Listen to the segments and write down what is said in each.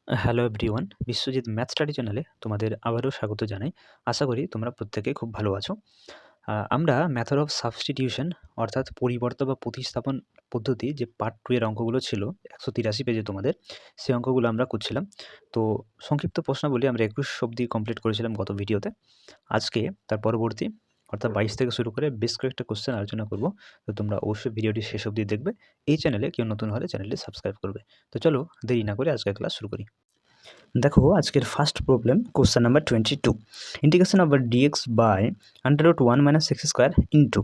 Hello everyone, Biswajit math study চ্যানেলে তোমাদের আবারও স্বাগত জানাই। আশা করি তোমরা প্রত্যেকে খুব ভালো আছো। আমরা মেথড অফ সাবস্টিটিউশন অর্থাৎ পরিবর্তন বা প্রতিস্থাপন পদ্ধতি যে পার্ট 2 এর অঙ্কগুলো ছিল 183 পেজে তোমাদের, সেই অঙ্কগুলো আমরা করছিলাম। তো সংক্ষিপ্ত প্রশ্নাবলী আমরা 21 অবধি কমপ্লিট করেছিলাম গত ভিডিওতে। আজকে তার পরবর্তী অর্থাৎ 22 থেকে শুরু করে বেশ কয়েকটা কোশ্চেন আলোচনা করব। তো তোমরা অবশ্যই ভিডিওটি শেষ অবধি দেখবে। এই চ্যানেলে কেউ নতুন হলে চ্যানেলটি সাবস্ক্রাইব করবে। তো চলো দেরি না করে আজকের ক্লাস শুরু করি। দেখো আজকের first problem question number 22 integration of dx by √1 - x square into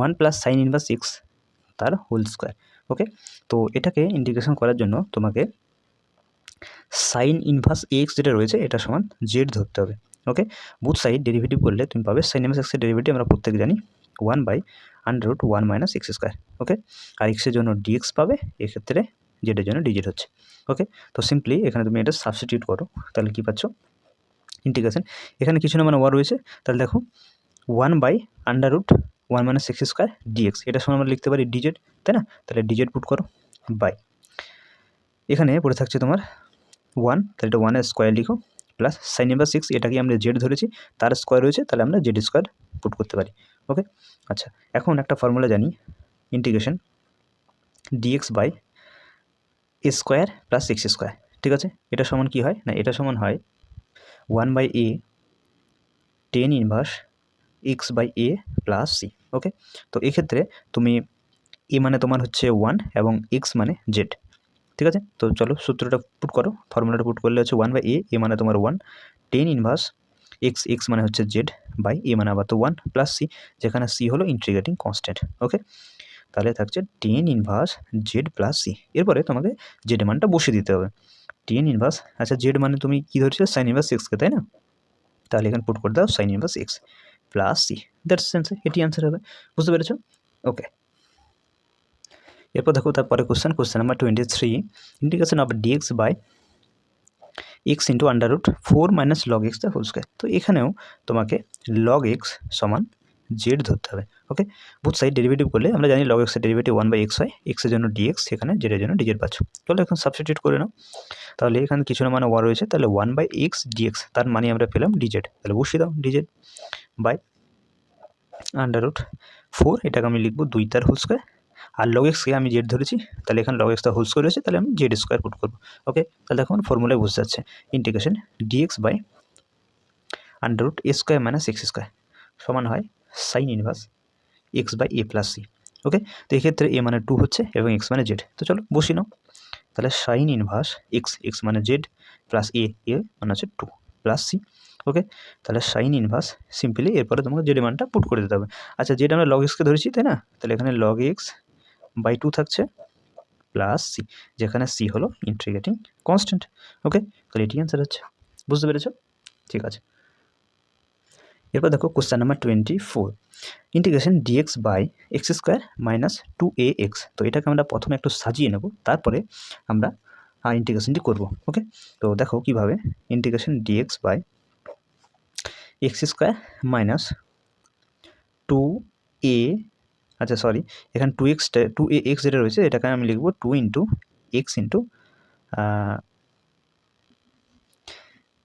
1 plus sine inverse x তার হোল স্কোয়ার। ওকে, তো এটাকে ইন্টিগ্রেশন করার জন্য তোমাকে সাইন ইনভার্স এক্স যেটা রয়েছে এটা সমান জেড ধরতে হবে। ওকে, বুথ সাইড ডেরিভেটিভ করলে তুমি পাবে সাইন ইনভার্স এক্সের ডেরিভেটিভ আমরা প্রত্যেক জানি 1/√1 - x স্কোয়ার। ওকে, আর এক্সের জন্য ডিএক্স পাবে, এক্ষেত্রে জেডের জন্য ডিজেড হচ্ছে। ওকে, তো সিম্পলি এখানে তুমি এটা সাবস্টিটিউট করো, তাহলে কী পাচ্ছ ইন্টিগ্রেশন, এখানে কিছু না মানে ওয়ার রয়েছে, তাহলে দেখো 1/√1 - x স্কোয়ার ডিএক্স, এটা সময় আমরা লিখতে পারি ডিজেড, তাই না? তাহলে ডিজেড পুট করো বাই, এখানে পড়ে থাকছে তোমার 1, তাহলে এটা 1 এর স্কোয়ার লিখো, প্লাস সাইন ইনভার্স এক্স, এটাকে আমরা জেড ধরেছি, তার স্কোয়ার রয়েছে, তাহলে আমরা জেড স্কোয়ার পুট করতে পারি। ওকে, আচ্ছা, এখন একটা ফর্মুলা জানি, integration dx by a square plus x square. ঠিক আছে, এটা সমান কি হয় না, এটা সমান হয় 1/a tan inverse x by a plus c. Okay, তো এক্ষেত্রে তুমি এ মানে তোমার হচ্ছে 1 এবং এক্স মানে জেড। ঠিক আছে, তো চলো সূত্রটা পুট করো, ফর্মুলাটা পুট করলে হচ্ছে 1/a, এ মানে তোমার 1, টেন ইনভার্স এক্স মানে হচ্ছে জেড, বাই এ মানে আবার তো 1 প্লাস সি, যেখানে সি হলো ইন্টিগ্রেটিং কনস্ট্যান্ট। ওকে, তাহলে থাকছে tan inverse z plus c, এরপরে তোমাকে জেড মানটা বসিয়ে দিতে হবে। টেন ইনভার্স, আচ্ছা জেড মানে তুমি কী ধরছো, সাইন ইনভার্স এক্সকে, তাই না? তাহলে এখানে পুট করে দাও sine inverse x plus c, that's answer, এটি অ্যান্সার হবে। বুঝতে পেরেছো? ওকে, এরপর দেখো তারপরে question number 23 integration of dx by x into √4 - log x the whole square. তো এখানেও তোমাকে log x সমান জেড ধরতে হবে। ওকে, বুথ সাইড ডেরিভেটিভ করলে আমরা জানি log x এর ডেরিভেটিভ 1/x হয়, এক্সের জন্য ডিএক্স, এখানে জেডের জন্য ডিজেড পাচ্ছ। চলো এখন সাবস্টিটিউট করে নাও, তাহলে এখানে কিছু না মানে ওয়ার রয়েছে, তাহলে 1/x ডিএক্স, তার মানে আমরা পেলাম ডিজেড, তাহলে বসিয়ে দাও ডিজেড বাই √4, এটাকে আমি লিখবো 2 তার হোল স্কোয়ার, আর log x কে আমি জেড ধরেছি, তাহলে এখানে log x তার হোল স্কোয়ার রয়েছে, তাহলে আমি জেড স্কোয়ার পুট করবো। ওকে, তাহলে এখন ফর্মুলায় বুঝতে যাচ্ছে integration dx by √a square minus x square সমান হয় sine inverse x by a plus c. Okay, তো এক্ষেত্রে এ মানে 2 হচ্ছে এবং এক্স মানে জেড, তো চলো বসিয়ে নাও, তাহলে সাইন ইনভার্স এক্স মানে জেড প্লাস এ মানে হচ্ছে 2 প্লাস সি। ওকে, তাহলে সাইন ইনভার্স সিম্পলি এরপরে তোমাকে জেড মানটা পুট করে দিতে হবে। আচ্ছা, জেড আমরা log এক্সকে ধরেছি, তাই না? তাহলে এখানে log এক্স বাই 2 থাকছে প্লাস সি, যেখানে সি হলো ইন্টিগ্রেটিং কনস্ট্যান্ট। ওকে, তাহলে এটি অ্যান্সার হচ্ছে। বুঝতে পেরেছো? ঠিক আছে, এরপর দেখো question number 24 integration dx by x square minus 2ax। তো এটাকে আমরা প্রথমে একটু সাজিয়ে নেব, তারপরে আমরা ইন্টিগ্রেশনটি করব। ওকে, তো দেখো কীভাবে, integration dx by x square minus 2a, আচ্ছা সরি, এখানে 2ax যেটা রয়েছে এটাকে আমি লিখব 2 ইন্টু এক্স ইন্টু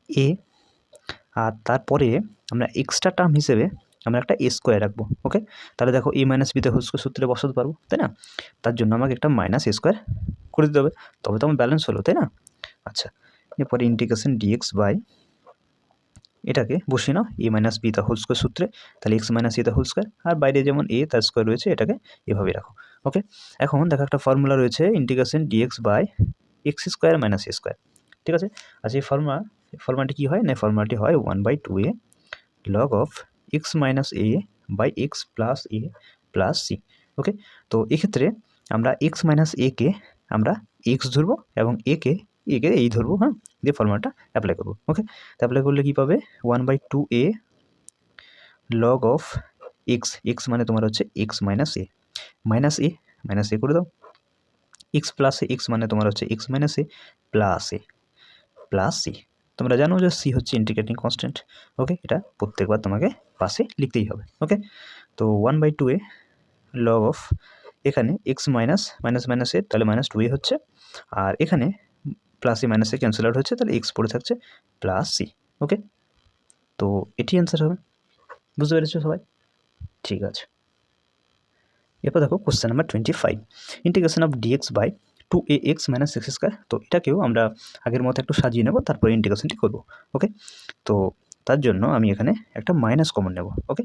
এ, আর তারপরে আমরা এক্সট্রা টার্ম হিসেবে আমরা একটা এ স্কোয়ার রাখবো। ওকে, তাহলে দেখো এ মাইনাস বিতে হোল স্কোয়ার সূত্রে বসাতে পারবো, তাই না? তার জন্য আমাকে একটা মাইনাস এ স্কোয়ার করে দিতে হবে, তবে তো আমার ব্যালেন্স হলো, তাই না? আচ্ছা, এরপরে ইন্টিগ্রেশন ডিএক্স বাই, এটাকে বসিয়ে নাও a minus b the whole square সূত্রে, তাহলে x minus a the whole square, আর বাইরে যেমন এ তার স্কোয়ার রয়েছে এটাকে এভাবেই রাখো। ওকে, এখন দেখো একটা ফর্মুলা রয়েছে integration dx by x square minus a square. ঠিক আছে, আচ্ছা এই ফর্মুলাটি কী হয় না, ফর্মুলাটি হয় 1/2a log of x minus a by x plus a plus c। ওকে, তো এক্ষেত্রে আমরা x মাইনাস a কে আমরা x ধরবো এবং a কে এই ধরবো, হ্যাঁ, দিয়ে ফর্মুলাটা অ্যাপ্লাই করবো। ওকে, তো অ্যাপ্লাই করলে কী পাবে, 1/2a log of x মানে তোমার হচ্ছে x minus a minus a করে দাও, x প্লাস x মানে তোমার হচ্ছে x minus a plus c। তোমরা জানো যে সি হচ্ছে ইন্টিগ্রেটিং কনস্ট্যান্ট। ওকে, এটা প্রত্যেকবার তোমাকে পাশে লিখতেই হবে। ওকে, তো 1/2a লগ অফ, এখানে এক্স মাইনাস এ, তাহলে -2a হচ্ছে, আর এখানে প্লাস এ মাইনাসে ক্যান্সেল আউট হচ্ছে, তাহলে এক্স পড়ে থাকছে প্লাস সি। ওকে, তো এটি অ্যান্সার হবে। বুঝতে পেরেছো সবাই? ঠিক আছে। এরপর দেখো question number 25, integration of dx by 2ax minus x square. তো এটাকেও আমরা আগের মতো একটু সাজিয়ে নেব, তারপরে ইন্টিগ্রেশনটি করব। ওকে, তো তার জন্য আমি এখানে একটা মাইনাস কমন নেব। ওকে,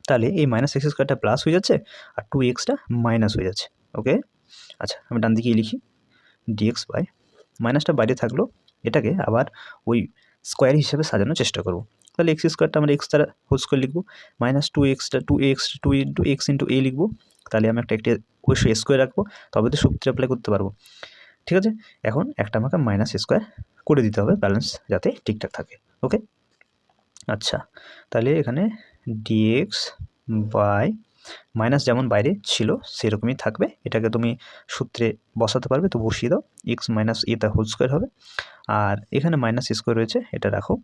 তাহলে এই মাইনাস এক্স স্কোয়ারটা প্লাস হয়ে যাচ্ছে আর 2xটা মাইনাস হয়ে যাচ্ছে। ওকে, আচ্ছা আমি ডান দিকে লিখি ডিএক্স বাই, মাইনাসটা বাইরে থাকলো, এটাকে আবার ওই স্কোয়ার হিসেবে সাজানোর চেষ্টা করব। তাহলে এক্স স্কোয়ারটা আমরা এক্স দ্বারা হোল স্কোয়ার লিখবো, মাইনাস 2xটা 2 ইন্টু এক্স ইন্টু এ লিখবো। তাহলে আমি একটি অবশ্যই স্কোয়ার রাখবো, তবে তো সূত্র অ্যাপ্লাই করতে পারবো। ঠিক আছে, এখন একটা আমাকে মাইনাস স্কোয়ার করে দিতে হবে, ব্যালেন্স যাতে ঠিকঠাক থাকে। ওকে, আচ্ছা তাহলে এখানে ডিএক্স বাই মাইনাস যেমন বাইরে ছিল সেরকমই থাকবে, এটাকে তুমি সূত্রে বসাতে পারবে, তো বসিয়ে দাও। এক্স মাইনাস এটা হোল স্কোয়ার হবে, আর এখানে মাইনাস স্কোয়ার রয়েছে, এটা রাখো।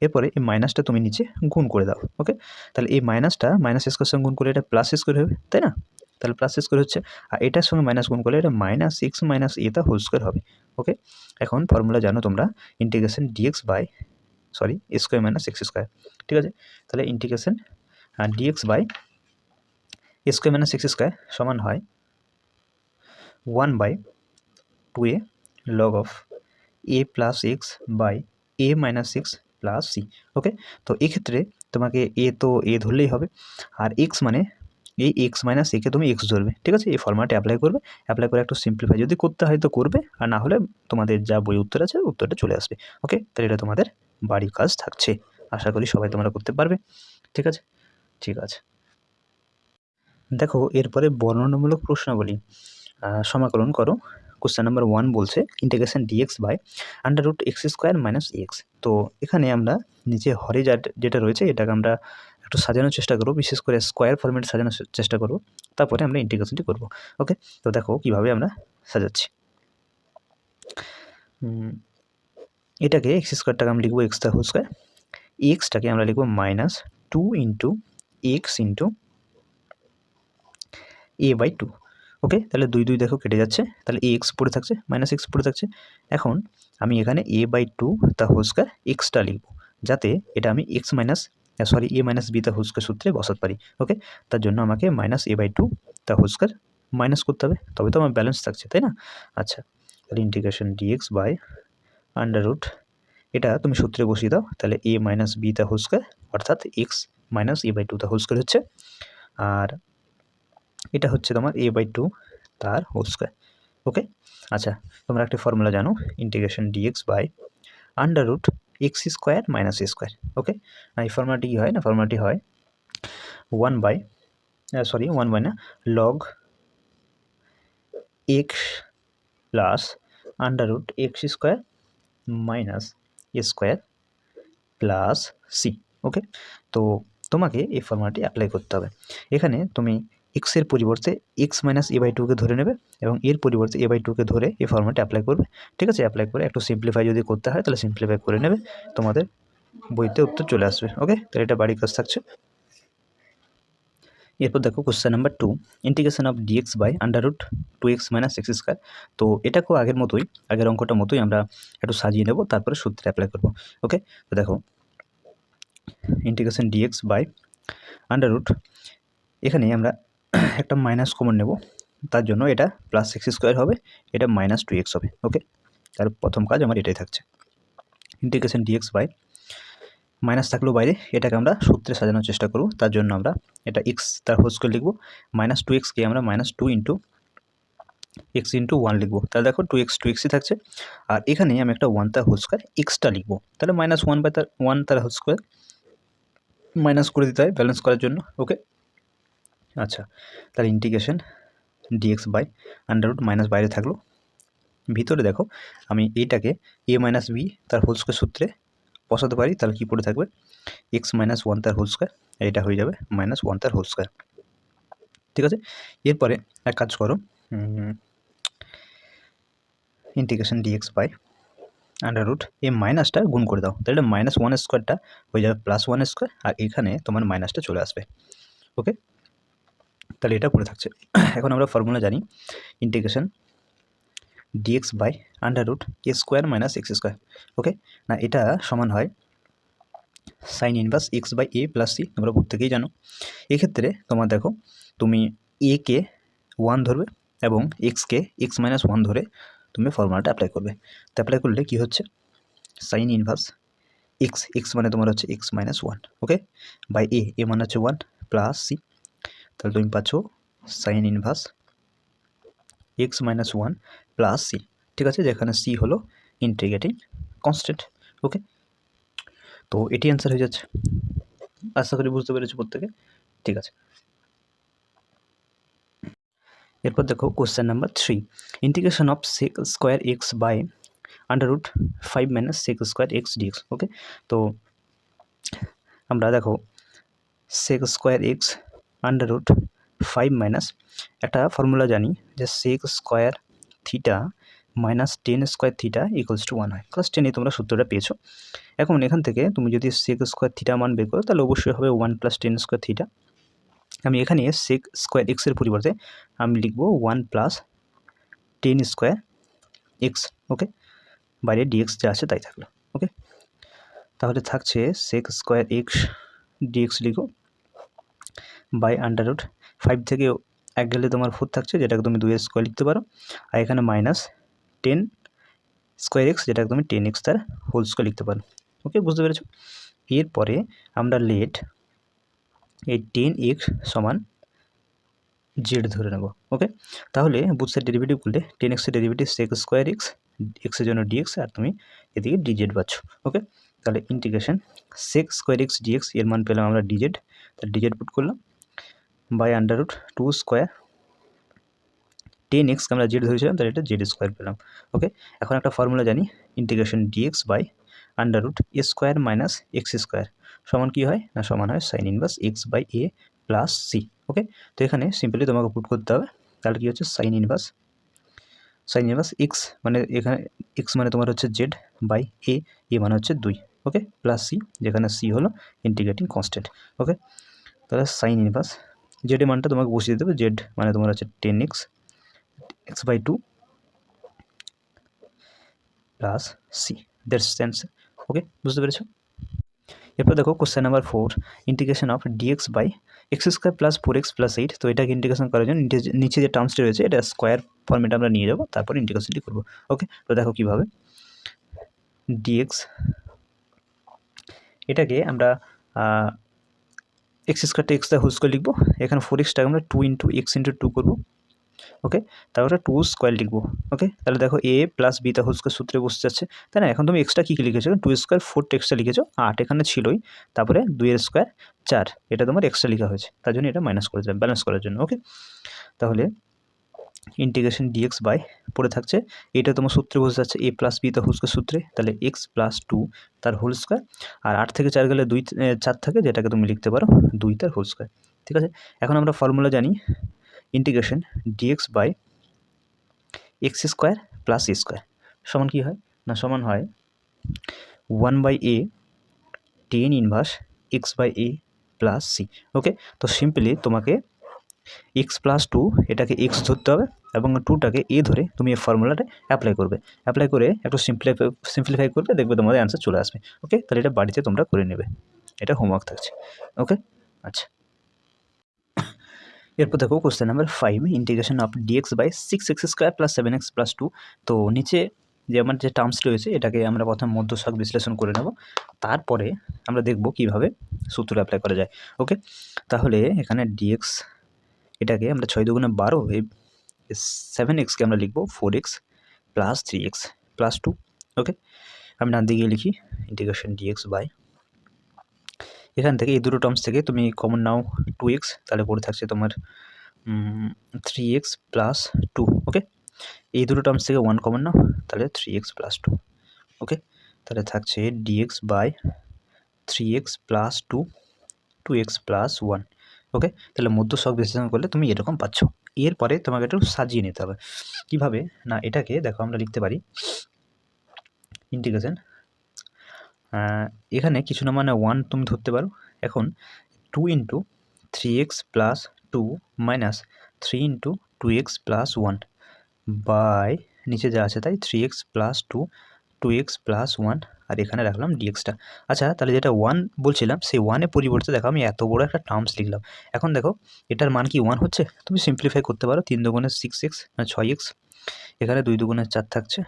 এরপরে এই মাইনাসটা তুমি নিচে গুণ করে দাও। ওকে, তাহলে এই মাইনাসটা মাইনাস স্কোয়ার সঙ্গে গুণ করলে এটা প্লাস স্কোয়ার হবে, তাই না? তাহলে প্লাস স্কোয়ার হচ্ছে, আর এটার সঙ্গে মাইনাস গুণ করলে এটা মাইনাস এক্স মাইনাস এটা হোল স্কোয়ার হবে। ওকে, এখন ফর্মুলা জানো তোমরা, integration dx by square minus x square. ঠিক আছে, তাহলে integration dx by square minus x square সমান হয় 1/2a log of a plus x by a minus x plus c. Okay, তো এক্ষেত্রে তোমাকে তো এ ধরলেই হবে, আর এক্স মানে এই এক্স মাইনাস একে তুমি এক্স ধরবে। ঠিক আছে, এই ফর্মাটে অ্যাপ্লাই করবে, অ্যাপ্লাই করে একটু সিম্পলিফাই যদি করতে হয় তো করবে, আর না হলে তোমাদের যা বই উত্তর আছে উত্তরটা চলে আসবে। ওকে, তাহলে এটা তোমাদের বাড়ির কাজ থাকছে, আশা করি সবাই তোমরা করতে পারবে। ঠিক আছে, ঠিক আছে। দেখো এরপরে বর্ণনামূলক প্রশ্নাবলী, সমাকলন করো। কোশ্চেন নাম্বার 1 বলছে integration dx by under root x square minus x. তো এখানে আমরা নিচে হরে যেটা রয়েছে এটাকে আমরা একটু সাজানোর চেষ্টা করবো, বিশেষ করে স্কোয়ার ফরম্যাটে সাজানোর চেষ্টা করবো, তারপরে আমরা ইন্টিগ্রেশনটি করব। ওকে, তো দেখো কীভাবে আমরা সাজাচ্ছি। এটাকে এক্স স্কোয়ারটাকে আমরা লিখবো এক্স দ্য হোল স্কোয়ার, এক্সটাকে আমরা লিখবো minus 2 into x into a by 2। Okay, তাহলে 2 দেখো কেটে যাচ্ছে, তাহলে এ এক্স পড়ে থাকছে, মাইনাস এক্স পড়ে থাকছে। এখন আমি এখানে এ বাই 2 তা হোল স্কোয়ার এক্সটা লিখব, যাতে এটা আমি এক্স মাইনাস এ মাইনাস বি তা হোল স্কোয়ার সূত্রে বসাতে পারি। ওকে, তার জন্য আমাকে মাইনাস এ বাই 2 তা হোল স্কোয়ার মাইনাস করতে হবে, তবে তো আমার ব্যালেন্স থাকছে, তাই না? আচ্ছা, তাহলে integration dx by under root, এটা তুমি সূত্রে বসিয়ে দাও, তাহলে এ মাইনাস বি তা হোল স্কোয়ার, অর্থাৎ এক্স মাইনাস এ বাই 2 তা হোল স্কোয়ার হচ্ছে, আর এটা হচ্ছে তোমার এ বাই 2 তার হোল স্কোয়ার। ওকে, আচ্ছা তোমরা একটা ফর্মুলা জানো, integration dx by under root x square minus a square. Okay, এই ফর্মুলাটি কী হয় না, ফর্মুলাটি হয় 1 বাই না log x plus under root x square minus a square plus c. Okay, তো তোমাকে এই ফর্মুলাটি অ্যাপ্লাই করতে হবে। এখানে তুমি এক্সের পরিবর্তে এক্স মাইনাস এ বাই 2কে ধরে নেবে এবং এর পরিবর্তে এ বাই 2কে ধরে এই ফর্মুলাটি অ্যাপ্লাই করবে। ঠিক আছে, অ্যাপ্লাই করে একটু সিম্পলিফাই যদি করতে হয় তাহলে সিম্পলিফাই করে নেবে, তোমাদের বইতে উত্তর চলে আসবে। ওকে, তাহলে এটা বাড়ির কাজ থাকছে। এরপর দেখো question number 2, integration of dx by under root 2x minus x square. তো এটাকেও আগের মতোই, আগের অঙ্কটার মতোই আমরা একটু সাজিয়ে নেব, তারপরে সূত্রে অ্যাপ্লাই করব। ওকে, তো দেখো integration dx by under root, এখানে আমরা একটা মাইনাস কমন নেব, তার জন্য এটা প্লাস এক্স স্কোয়ার হবে, এটা মাইনাস 2x হবে। ওকে, তার প্রথম কাজ আমার এটাই থাকছে। ইন্টিগ্রেশন ডিএক্স বাই মাইনাস থাকলেও বাইরে, এটাকে আমরা সূত্রে সাজানোর চেষ্টা করব, তার জন্য আমরা এটা এক্স তার হোল স্কোয়ার লিখব, মাইনাস 2xকে আমরা মাইনাস 2 ইন্টু এক্স ইন্টু 1 লিখবো, তাহলে দেখো 2xই থাকছে, আর এখানে আমি একটা 1 তার হোল স্কোয়ার এক্সটা লিখবো, তাহলে মাইনাস 1 তার হোল স্কোয়ার মাইনাস করে দিতে হয় ব্যালেন্স করার জন্য। ওকে, আচ্ছা তাহলে integration dx by under root minus বাইরে থাকলো, ভিতরে দেখো আমি এইটাকে এ মাইনাস বি তার হোল স্কোয়ার সূত্রে বসাতে পারি, তাহলে কী পড়ে থাকবে এক্স মাইনাস 1 তার হোল স্কোয়ার, এটা হয়ে যাবে মাইনাস 1 তার হোল স্কোয়ার। ঠিক আছে, এরপরে এক কাজ করো, integration dx by under root এই মাইনাসটা গুণ করে দাও, তাহলে মাইনাস 1 স্কোয়ারটা হয়ে যাবে প্লাস 1 স্কোয়ার, আর এখানে তোমার মাইনাসটা চলে আসবে। ওকে, তাহলে এটা পড়ে থাকছে। এখন আমরা ফর্মুলা জানি, integration dx by under root a square minus x square. Okay, না এটা সমান হয় sine inverse x by a plus c, তোমরা প্রত্যেকেই জানো। এক্ষেত্রে তোমার দেখো, তুমি এ কে 1 ধরবে এবং এক্সকে এক্স মাইনাস 1 ধরে তুমি ফর্মুলাটা অ্যাপ্লাই করবে। তো অ্যাপ্লাই করলে কী হচ্ছে, সাইন ইনভার্স এক্স মানে তোমার হচ্ছে x minus 1, okay, by a মানে হচ্ছে 1 প্লাস সি। তাহলে তুমি পাচ্ছ sine inverse x minus 1 plus c, ঠিক আছে, যেখানে সি হলো ইন্টিগ্রেটিং কনস্ট্যান্ট। ওকে, তো এটি অ্যান্সার হয়ে যাচ্ছে। আশা করি বুঝতে পেরেছো প্রত্যেকে, ঠিক আছে। এরপর দেখো question number 3, integration of sec square x by under root 5 minus sec square x dx. Okay, তো আমরা দেখো sec square x under root 5 minus একটা ফর্মুলা জানি যে sec square theta minus 10 square theta equals to 1 হয়। Class 10-এ তোমরা সূত্রটা পেয়েছো। এখন এখান থেকে তুমি যদি সেক স্কোয়ার থিটা মান বের করো তাহলে অবশ্যই হবে 1 প্লাস 10 স্কোয়ার থিটা। আমি এখানে সেক স্কোয়ার এক্সের পরিবর্তে আমি লিখব 1 প্লাস 10 স্কোয়ার এক্স। ওকে, বাইরে ডিএক্স যা আছে তাই থাকলো। ওকে, তাহলে থাকছে সেক স্কোয়ার এক্স ডিএক্স লিখো বাই আন্ডার রুট 5 থেকে 1 গেলে তোমার 4 থাকছে, যেটাকে তুমি 2 স্কোয়ার লিখতে পারো, আর এখানে মাইনাস 10 স্কোয়ার এক্স, যেটাকে তুমি 10 এক্স তার হোল স্কোয়ার লিখতে পারো। ওকে, বুঝতে পেরেছো। এরপরে আমরা লেট এই 10 এক্স সমান জেড ধরে নেব। ওকে, তাহলে বুথ সাইড ডেরিভেটিভ করলে 10 এক্সের ডেরিভেটিভ সেক স্কোয়ার এক্স, এক্সের জন্য ডিএক্স, আর তুমি এদিকে ডিজেড পাচ্ছ। ওকে, তাহলে integration sec square x d x এর মান পেলাম আমরা ডিজেড, তাহলে ডিজেড পুট করলাম বাই আন্ডার রুট 2 স্কোয়ার 10 এক্সকে আমরা জেড ধরেছিলাম, তাহলে এটা জেড স্কোয়ার পেলাম। ওকে, এখন একটা ফর্মুলা জানি, integration dx by under root a square minus x square সমান কী হয় না, সমান হয় sine inverse x by a plus c. Okay, তো এখানে সিম্পলি তোমাকে পুট করতে হবে, তাহলে কী হচ্ছে সাইন ইনভার্স এক্স মানে এখানে এক্স মানে তোমার হচ্ছে জেড বাই এ মানে হচ্ছে 2, ওকে, প্লাস সি, যেখানে সি হলো ইন্টিগ্রেটিং কনস্ট্যান্ট। ওকে, তাহলে সাইন ইনভার্স জেড এর মানটা তোমাকে বসিয়ে দিতে হবে, জেড মানে তোমার হচ্ছে 10 x by 2 plus c, that's answer. Okay, বুঝতে পেরেছো। এরপর দেখো question number 4, integration of dx by x square plus 4x plus 8। তো এটাকে ইন্টিগ্রেশন করার জন্য নিচে যে টার্মসটি রয়েছে এটা স্কোয়ার ফর্মেটে আমরা নিয়ে যাবো, তারপর ইন্টিগ্রেশনটি করবো। ওকে, তো দেখো কীভাবে ডিএক্স, এটাকে আমরা এক্স স্কোয়ারটা এক্স হোল স্কোয়ার লিখবো, এখানে 4xটাকে আমরা 2 ইন্টু এক্স ইন্টু 2 করবো। ওকে, তারপরে 2 স্কোয়ার লিখবো। ওকে, তাহলে দেখো এ প্লাস বি তা হোল স্কোয়ার সূত্রে বসে যাচ্ছে, তাই না। এখন তুমি এক্সট্রা কী কী লিখেছো, 2 স্কোয়ার 4 এক্সট্রা লিখেছো, 8 এখানে ছিলই, তারপরে 2 এর স্কোয়ার 4, এটা তোমার এক্সট্রা লেখা হয়েছে, তার জন্য এটা মাইনাস করে দিলাম ব্যালেন্স করার জন্য। ওকে, তাহলে ইন্টিগ্রেশন ডিএক্স বাই পড়ে থাকছে, এটা তোমার সূত্রে বসে যাচ্ছে এ প্লাস বি তা হোল স্কোয়ার সূত্রে, তাহলে এক্স প্লাস 2 তার হোল স্কোয়ার, আর 8 থেকে 4 গেলে 4 থাকে, যেটাকে তুমি লিখতে পারো 2 তার হোল স্কোয়ার। ঠিক আছে, এখন আমরা ফর্মুলা জানি integration dx by x square plus a square সমান কী হয় না, সমান হয় 1 by a 10 inverse x by a plus c. Okay, তো সিম্পলি তোমাকে এক্স প্লাস 2 এটাকে এক্স ধরতে হবে এবং 2টাকে এ ধরে তুমি এই ফর্মুলাটা অ্যাপ্লাই করবে, অ্যাপ্লাই করে একটু সিম্পলিফাই করবে, দেখবে তোমাদের অ্যান্সার চলে আসবে। ওকে, তাহলে এটা বাড়িতে তোমরা করে নেবে, এটা হোমওয়ার্ক থাকছে। ওকে, আচ্ছা। এরপর দেখো question number 5, integration of dx by 6x square plus 7x plus 2। তো নিচে যে আমার যে টার্মস রয়েছে এটাকে আমরা প্রথম মধ্যছক বিশ্লেষণ করে নেব, তারপরে আমরা দেখব কিভাবে সূত্র অ্যাপ্লাই করা যায়। ওকে, তাহলে এখানে ডিএক্স এটাকে আমরা 6 দুগুণে 12, এই 7xকে আমরা লিখব 4x প্লাস 3x প্লাস 2। ওকে, আমি ডান দিকে লিখি ইন্টিগ্রেশন ডিএক্স বাই, এখান থেকে এই দুটো টার্মস থেকে তুমি কমন নাও 2x, তাহলে পড়ে থাকছে তোমার 3x প্লাস 2। ওকে, এই দুটো টার্মস থেকে 1 কমন নাও, তাহলে 3x প্লাস 2। ওকে, তাহলে থাকছে dx by 3x plus 2 2x plus 1। Okay, তাহলে মধ্যছক বিশ্লেষণ করলে তুমি এরকম পাচ্ছ। এরপরে তোমাকে একটু সাজিয়ে নিতে হবে, কীভাবে না, এটাকে দেখো আমরা লিখতে পারি ইন্টিগ্রেশন, এখানে কিছু না মানে 1 তুমি ধরতে পারো। এখন 2 into 3x plus 2 minus 3 into 2x plus 1 by নিচে যা আছে তাই 3x প্লাস 2 2x প্লাস 1 আর এখানে রাখলাম ডিএক্সটা। আচ্ছা, তাহলে যেটা 1 বলছিলাম সেই 1-এর পরিবর্তে দেখো আমি এত বড় একটা টার্মস লিখলাম। এখন দেখো এটার মান কি 1 হচ্ছে? তুমি সিম্পলিফাই করতে পারো। 3 দুগুণে 6x না 6x, এখানে 2 দুগুণে 4 থাকছে,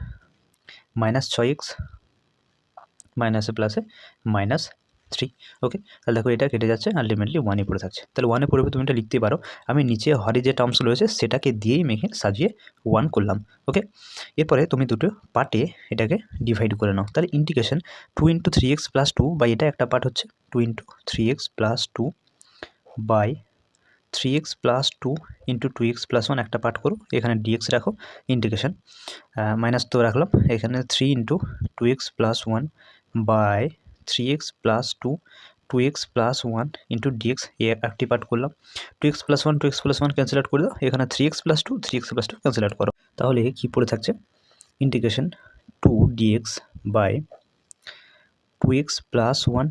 মাইনাস 6x, মাইনাসে প্লাসে মাইনাস 3। ওকে, তাহলে দেখো এটা কেটে যাচ্ছে, আলটিমেটলি 1-ই পড়ে থাকছে। তাহলে 1-এর পরিবর্তে তুমি এটা লিখতে পারো। আমি নিচে হরে যে টার্মস রয়েছে সেটাকে দিয়েই মেখে সাজিয়ে 1 করলাম। ওকে, এরপরে তুমি দুটো পার্টে এটাকে ডিভাইড করে নাও। তাহলে ইন্টিগ্রেশন 2 × 3x + 2 বাই এটা একটা পার্ট হচ্ছে 2 × 3x + 2 বাই 3x + 2 × 2x + 1 একটা পার্ট করো, এখানে dx রাখো, ইন্টিগ্রেশন মাইনাস তো রাখলাম, এখানে 3 × 2x + 1 by 3x + 2 2x + 1 × dx একটি পার্ট করলাম। 2x + 1 2x + 1 ক্যান্সেল আউট করে দাও, এখানে 3x + 2 3x + 2 ক্যান্সেল আউট করো। তাহলে কি পড়ে থাকছে? ইন্টিগ্রেশন 2 dx বাই 2x + 1,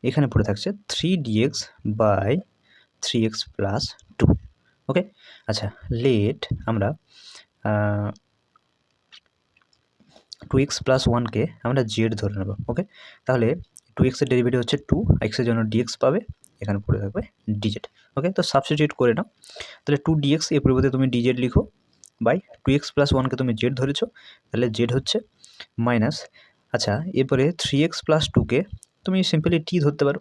এখানে পড়ে থাকছে 3 dx বাই 3x + 2। ওকে, আচ্ছা, লেট আমরা 2x + 1কে আমরা জেড ধরে নেব। ওকে, তাহলে 2x এর ডেরিভেটিভ হচ্ছে 2, x এর জন্য dx পাবে, এখানে পড়ে থাকবে dz। ওকে, তো সাবস্টিটিউট করে নাও। তাহলে 2 dx এর পরিবর্তে তুমি dz লিখো, বাই 2x + 1কে তুমি জেড ধরেছো, তাহলে জেড হচ্ছে মাইনাস। আচ্ছা, এরপরে 3x + 2কে তুমি সিম্পলি টি ধরতে পারো।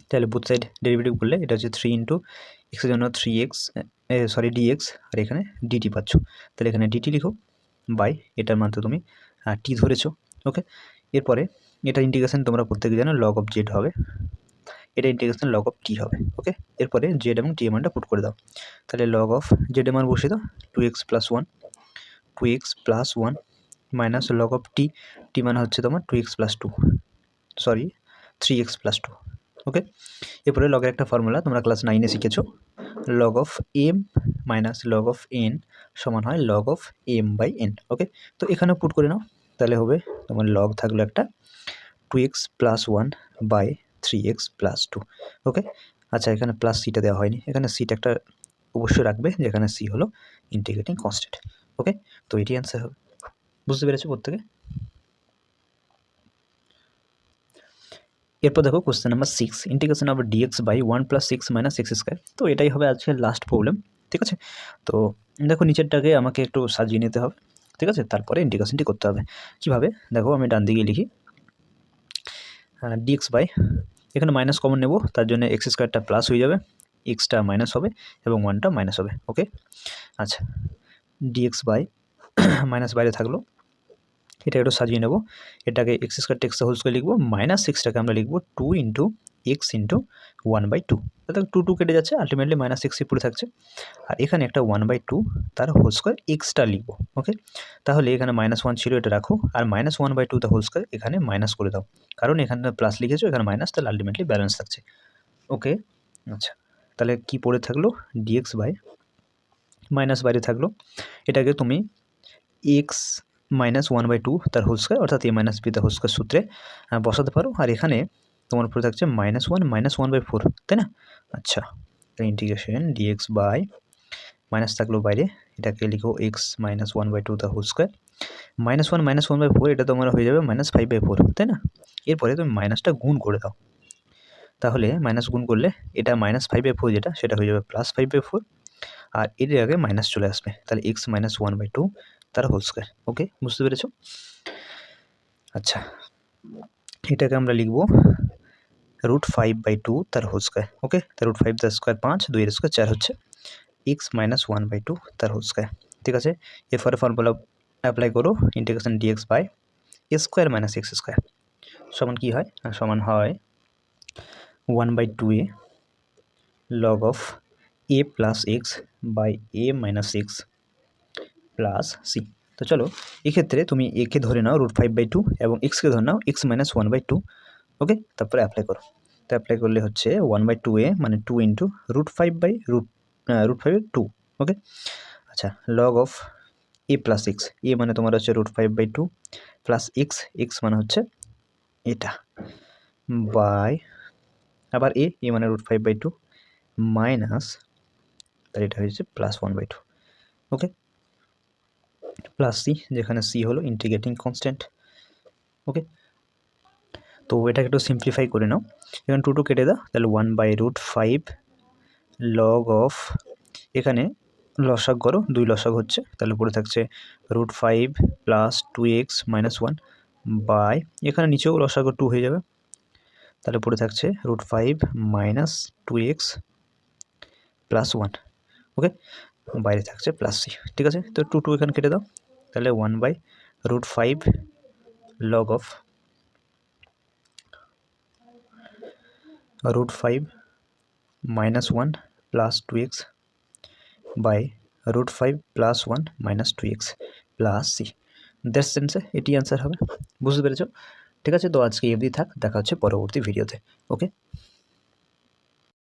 তাহলে বুথ সাইড ডেরিভেটিভ করলে এটা হচ্ছে 3 × x এর জন্য 3x dx, আর এখানে dt পাচ্ছ, তাহলে এখানে dt লিখো, বাই এটার মান তো তুমি টি ধরেছো। ওকে, এরপরে এটা ইন্টিগ্রেশন তোমরা প্রত্যেকে জানো log of z হবে, এটা ইন্টিগ্রেশন log of t হবে। ওকে, এরপরে z এবং t এর মানটা পুট করে দাও। তাহলে log of z এর মান বসিয়ে দাও, 2x + 1 2x + 1 minus log of t মানে হচ্ছে তোমার 2x + 2 সরি 3x + 2। ওকে, এরপরে লগের একটা ফর্মুলা তোমরা ক্লাস 9-এ শিখেছো, log of m minus log of n সমান হয় log of m/n। ওকে, তো এখানে পুট করে নাও, তাহলে হবে তোমার লগ থাকলো একটা 2x + 1 বাই 3x + 2। ওকে, আচ্ছা, এখানে প্লাস সিটা দেওয়া হয়নি, এখানে সিটা একটা অবশ্যই রাখবে, যেখানে সি হলো ইন্টিগ্রেটিং কনস্ট্যান্ট। ওকে, তো এটি অ্যান্সার হবে। বুঝতে পেরেছো প্রত্যেকে? এরপর দেখো question number 6, integration of dx by 1 + 6 - x²। তো এটাই হবে আজকের লাস্ট প্রবলেম। ঠিক আছে, তো দেখো নিচেরটাকে আমাকে একটু সাজিয়ে নিতে হবে। ঠিক আছে, তারপরে ইন্টিগ্রেশনটি করতে হবে। কিভাবে? দেখো আমি ডান দিকে লিখি, dx বাই, এখানে মাইনাস কমন নেব, তার জন্য x² প্লাস হয়ে যাবে, এক্সটা মাইনাস হবে এবং 1টা মাইনাস হবে। ওকে, আচ্ছা, dx বাই মাইনাস বাইরে থাকলো, এটা একটু সাজিয়ে নেব, এটাকে x² x² লিখবো, মাইনাস 6টাকে আমরা লিখবো 2 × x × 1/2। তাহলে 2 2 কেটে যাচ্ছে, আলটিমেটলি মাইনাস 6ই পড়ে থাকছে, আর এখানে একটা 1/2 তার হোল স্কোয়ার এক্সটা লিখবো। ওকে, তাহলে এখানে -1 ছিল, এটা রাখো, আর -1/2 তার হোল স্কোয়ার এখানে মাইনাস করে দাও, কারণ এখানে প্লাস লিখেছো, এখানে মাইনাস, তাহলে আলটিমেটলি ব্যালেন্স থাকছে। ওকে, আচ্ছা, তাহলে কি পড়ে থাকলো? dx বাই মাইনাস বাইরে থাকলো, এটাকে তুমি x -1/2 তার হোল স্কোয়ার অর্থাৎ a - b তার হোল স্কোয়ার সূত্রে বসাতে পারো, আর এখানে তোমার পড়ে থাকছে -1 -1/4, তাই না? আচ্ছা, তো ইন্টিগ্রেশন dx বাই মাইনাস থাকলো বাইরে, এটাকে লিখো x -1/2 তার হোল স্কোয়ার, -1 -1/4 এটা তোমার হয়ে যাবে -5/4, তাই না? এরপরে তুমি মাইনাসটা গুণ করে দাও, তাহলে মাইনাস গুণ করলে এটা -5/4 যেটা সেটা হয়ে যাবে +5/4, আর এর আগে মাইনাস চলে আসবে, তাহলে x -1/2 তার হোল স্কোয়ার। ওকে, বুঝতে পেরেছো? আচ্ছা, এটাকে আমরা লিখব √5/2 তার হোল স্কোয়ার। ওকে, তার √5 তার স্কোয়ার 5, 2 এর স্কোয়ার 4 হচ্ছে, x -1/2 তার হোল স্কোয়ার। ঠিক আছে, এরপরে ফর্মুলা অ্যাপ্লাই করো, integration dx by a² - x² সমান কি হয়? সমান হয় 1/2a log of a + x by a - x plus c. তো চলো, এক্ষেত্রে তুমি একে ধরে নাও √5/2 এবং এক্সকে ধরে নাও x -1/2। ওকে, তারপরে অ্যাপ্লাই করো, তো অ্যাপ্লাই করলে হচ্ছে 1/2a মানে 2 × √5/2। ওকে, আচ্ছা, log of a + x, a মানে তোমার হচ্ছে √5/2 প্লাস x মানে হচ্ছে এটা, বাই আবার a মানে √5/2 মাইনাস, তার এটা হচ্ছে +1/2। ওকে, প্লাস সি, যেখানে সি হলো ইন্টিগ্রেটিং কনস্ট্যান্ট। ওকে, তো এটাকে একটু সিম্পলিফাই করে নাও। এখানে টু কেটে দাও, তাহলে 1/√5 লগ অফ, এখানে লসাগ করো, 2 লসাগ হচ্ছে, তাহলে পড়ে থাকছে √5 প্লাস 2x মাইনাস 1 বাই, এখানে নিচেও লসাগ 2 হয়ে যাবে, তাহলে পড়ে থাকছে √5 মাইনাস 2x প্লাস 1। ওকে, বাইরে থাকছে প্লাস সি। ঠিক আছে, তো 2 এখানে কেটে দাও, তাহলে 1/√5 log of √5 minus 1 plus 2x by √5 plus 1 minus 2x plus c. That's answer, এটি অ্যান্সার হবে। বুঝতে পেরেছ? ঠিক আছে, তো আজকে এই অবধি থাক, দেখা হচ্ছে পরবর্তী ভিডিওতে। ওকে।